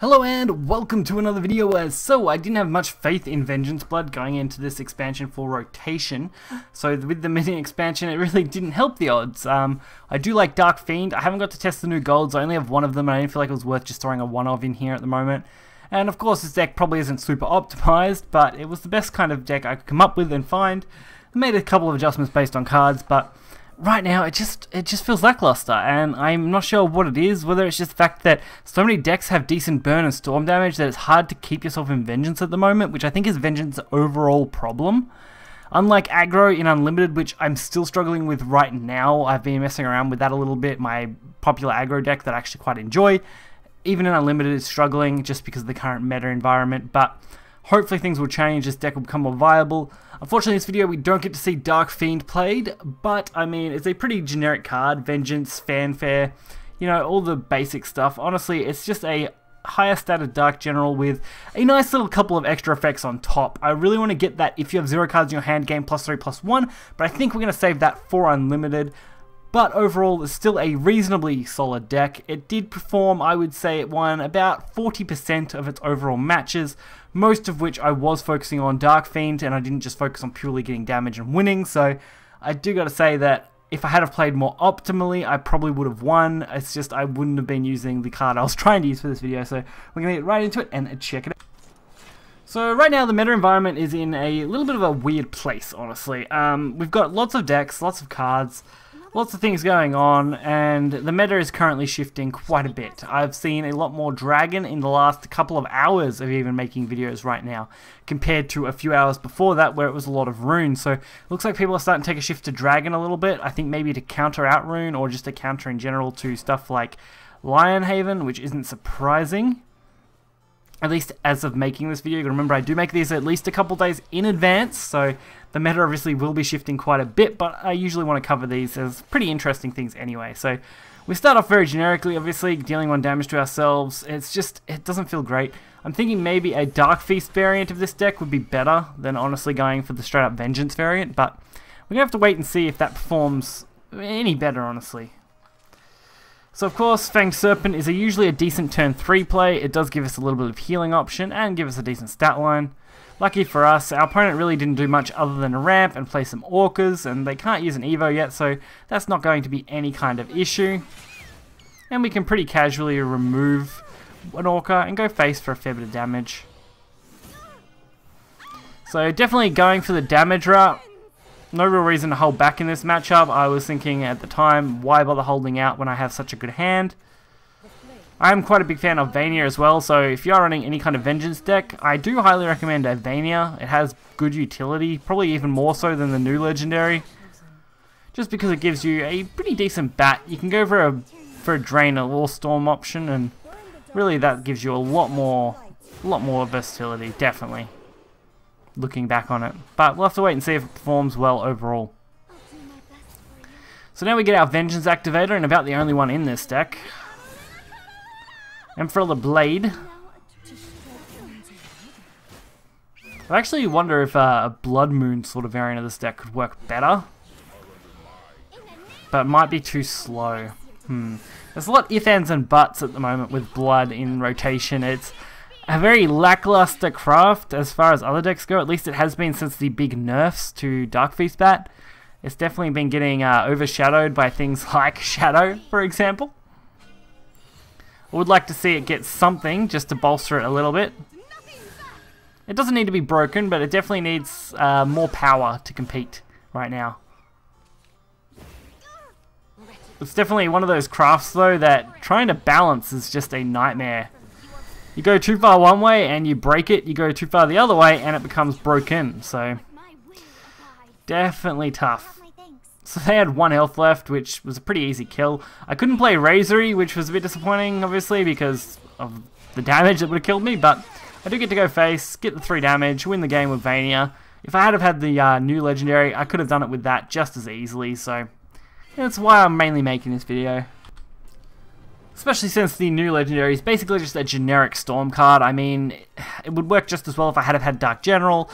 Hello and welcome to another video. So I didn't have much faith in Vengeance Blood going into this expansion for rotation. So with the mini expansion it really didn't help the odds. I do like Dark Fiend. I haven't got to test the new golds. I only have one of them and I didn't feel like it was worth just throwing a one-of in here at the moment. And of course this deck probably isn't super optimized, but it was the best kind of deck I could come up with and find. I made a couple of adjustments based on cards, but right now it just feels lackluster, and I'm not sure what it is, whether it's just the fact that so many decks have decent burn and storm damage that it's hard to keep yourself in Vengeance at the moment, which I think is Vengeance's overall problem. Unlike aggro in Unlimited, which I'm still struggling with right now, I've been messing around with that a little bit, my popular aggro deck that I actually quite enjoy. Even in Unlimited it's struggling just because of the current meta environment, but hopefully things will change, this deck will become more viable. Unfortunately in this video we don't get to see Dark Fiend played, but I mean it's a pretty generic card, Vengeance, Fanfare, you know, all the basic stuff. Honestly it's just a higher stated Dark General with a nice little couple of extra effects on top. I really want to get that if you have 0 cards in your hand game +3/+1, but I think we're going to save that for Unlimited. But overall, it's still a reasonably solid deck. It did perform, I would say it won about 40% of its overall matches, most of which I was focusing on Dark Fiend, and I didn't just focus on purely getting damage and winning, so I do gotta say that if I had have played more optimally, I probably would have won. It's just I wouldn't have been using the card I was trying to use for this video, so we're gonna get right into it and check it out. So right now the meta environment is in a little bit of a weird place, honestly. We've got lots of decks, lots of cards, lots of things going on, and the meta is currently shifting quite a bit. I've seen a lot more Dragon in the last couple of hours of even making videos right now, compared to a few hours before that where it was a lot of Rune. So it looks like people are starting to take a shift to Dragon a little bit. I think maybe to counter out Rune, or just to counter in general to stuff like Lionhaven, which isn't surprising. At least as of making this video. Remember, I do make these at least a couple days in advance, so the meta obviously will be shifting quite a bit, but I usually want to cover these as pretty interesting things anyway. So we start off very generically, obviously, dealing 1 damage to ourselves. It's just, it doesn't feel great. I'm thinking maybe a Dark Feast variant of this deck would be better than honestly going for the straight up Vengeance variant, but we're going to have to wait and see if that performs any better, honestly. So of course, Fanged Serpent is usually a decent turn 3 play. It does give us a little bit of healing option and give us a decent stat line. Lucky for us, our opponent really didn't do much other than a ramp and play some Orcas, and they can't use an Evo yet, so that's not going to be any kind of issue. And we can pretty casually remove an Orca and go face for a fair bit of damage. So definitely going for the damage route. No real reason to hold back in this matchup. I was thinking at the time, why bother holding out when I have such a good hand? I am quite a big fan of Vania as well, so if you are running any kind of Vengeance deck, I do highly recommend a Vania. It has good utility, probably even more so than the new Legendary. Just because it gives you a pretty decent bat. You can go for a Drain or Storm option, and really that gives you a lot more versatility, definitely. Looking back on it, but we'll have to wait and see if it performs well overall. So now we get our Vengeance activator, and about the only one in this deck. Emperor the Blade. I actually wonder if a Blood Moon sort of variant of this deck could work better, but it might be too slow. There's a lot of ifs, ands, and buts at the moment with Blood in rotation. It's a very lackluster craft as far as other decks go. At least it has been since the big nerfs to Dark Feast Bat. It's definitely been getting overshadowed by things like Shadow, for example. I would like to see it get something just to bolster it a little bit. It doesn't need to be broken, but it definitely needs more power to compete right now. It's definitely one of those crafts, though, that trying to balance is just a nightmare. You go too far one way and you break it, you go too far the other way and it becomes broken, so definitely tough. So they had 1 health left, which was a pretty easy kill. I couldn't play Razory, which was a bit disappointing, obviously, because of the damage that would have killed me, but I do get to go face, get the 3 damage, win the game with Vania. If I had had the new Legendary, I could have done it with that just as easily, so that's why I'm mainly making this video. Especially since the new Legendary is basically just a generic Storm card. I mean, it would work just as well if I had Dark General,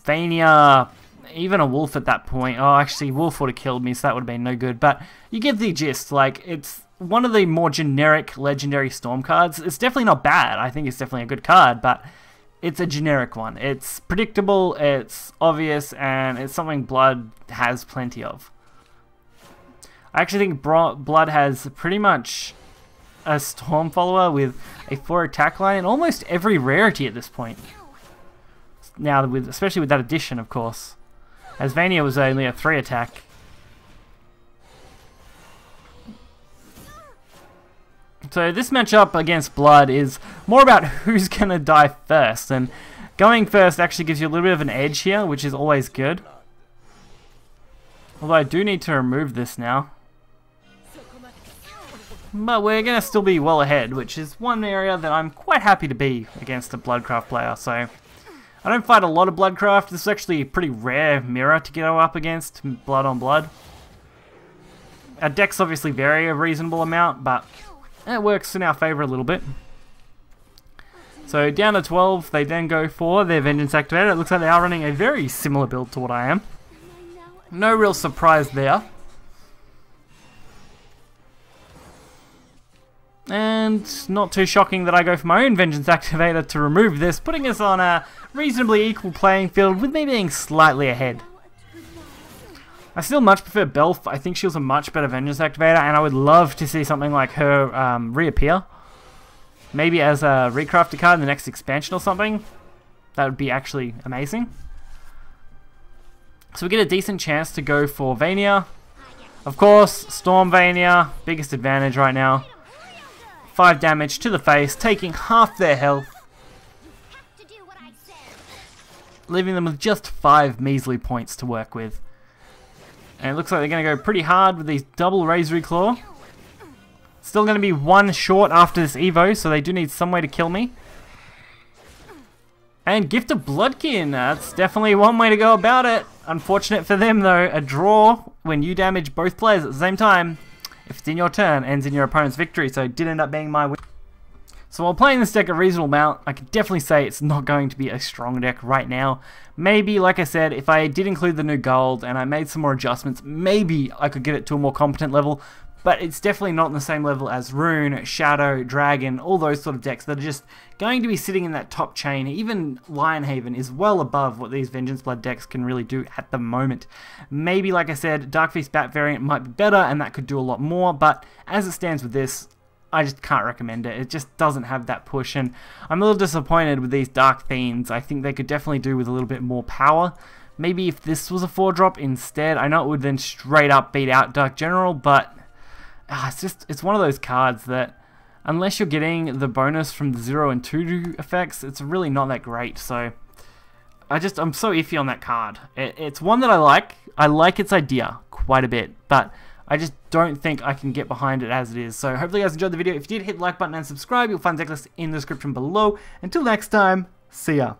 Vania, even a Wolf at that point. Oh, actually, Wolf would have killed me, so that would have been no good. But you get the gist. Like, it's one of the more generic legendary Storm cards. It's definitely not bad. I think it's definitely a good card, but it's a generic one. It's predictable, it's obvious, and it's something Blood has plenty of. I actually think Blood has pretty much a Storm follower with a 4 attack line in almost every rarity at this point. Now, especially with that addition, of course. As Vania was only a 3 attack. So this matchup against Blood is more about who's going to die first. And going first actually gives you a little bit of an edge here, which is always good. Although I do need to remove this now. But we're going to still be well ahead, which is one area that I'm quite happy to be against a BloodCraft player. So I don't fight a lot of BloodCraft. This is actually a pretty rare mirror to go up against, Blood on Blood. Our decks obviously vary a reasonable amount, but it works in our favour a little bit. So down to 12, they then go for their Vengeance Activator. It looks like they are running a very similar build to what I am. No real surprise there. And not too shocking that I go for my own Vengeance Activator to remove this, putting us on a reasonably equal playing field with me being slightly ahead. I still much prefer Belf. I think she was a much better Vengeance Activator, and I would love to see something like her reappear. Maybe as a recrafted card in the next expansion or something. That would be actually amazing. So we get a decent chance to go for Vania. Of course, Storm Vania, biggest advantage right now. 5 damage to the face, taking half their health. Leaving them with just 5 measly points to work with. And it looks like they're going to go pretty hard with these double Razor Claw. Still going to be 1 short after this Evo, so they do need some way to kill me. And Gift of Bloodkin, that's definitely one way to go about it. Unfortunate for them though, a draw when you damage both players at the same time, if it's in your turn, ends in your opponent's victory, so it did end up being my win. So while playing this deck a reasonable amount, I could definitely say it's not going to be a strong deck right now. Maybe, like I said, if I did include the new gold and I made some more adjustments, maybe I could get it to a more competent level, but it's definitely not on the same level as Rune, Shadow, Dragon, all those sort of decks that are just going to be sitting in that top chain. Even Lionhaven is well above what these Vengeance Blood decks can really do at the moment. Maybe, like I said, Dark Feast Bat variant might be better and that could do a lot more, but as it stands with this, I just can't recommend it. It just doesn't have that push, and I'm a little disappointed with these Dark Fiends. I think they could definitely do with a little bit more power. Maybe if this was a 4-drop instead, I know it would then straight up beat out Dark General, but it's one of those cards that unless you're getting the bonus from the 0 and 2 effects, it's really not that great. So I'm so iffy on that card. It's one that I like. I like its idea quite a bit, but I just don't think I can get behind it as it is. So hopefully you guys enjoyed the video. If you did, hit the like button and subscribe. You'll find the decklist in the description below. Until next time, see ya.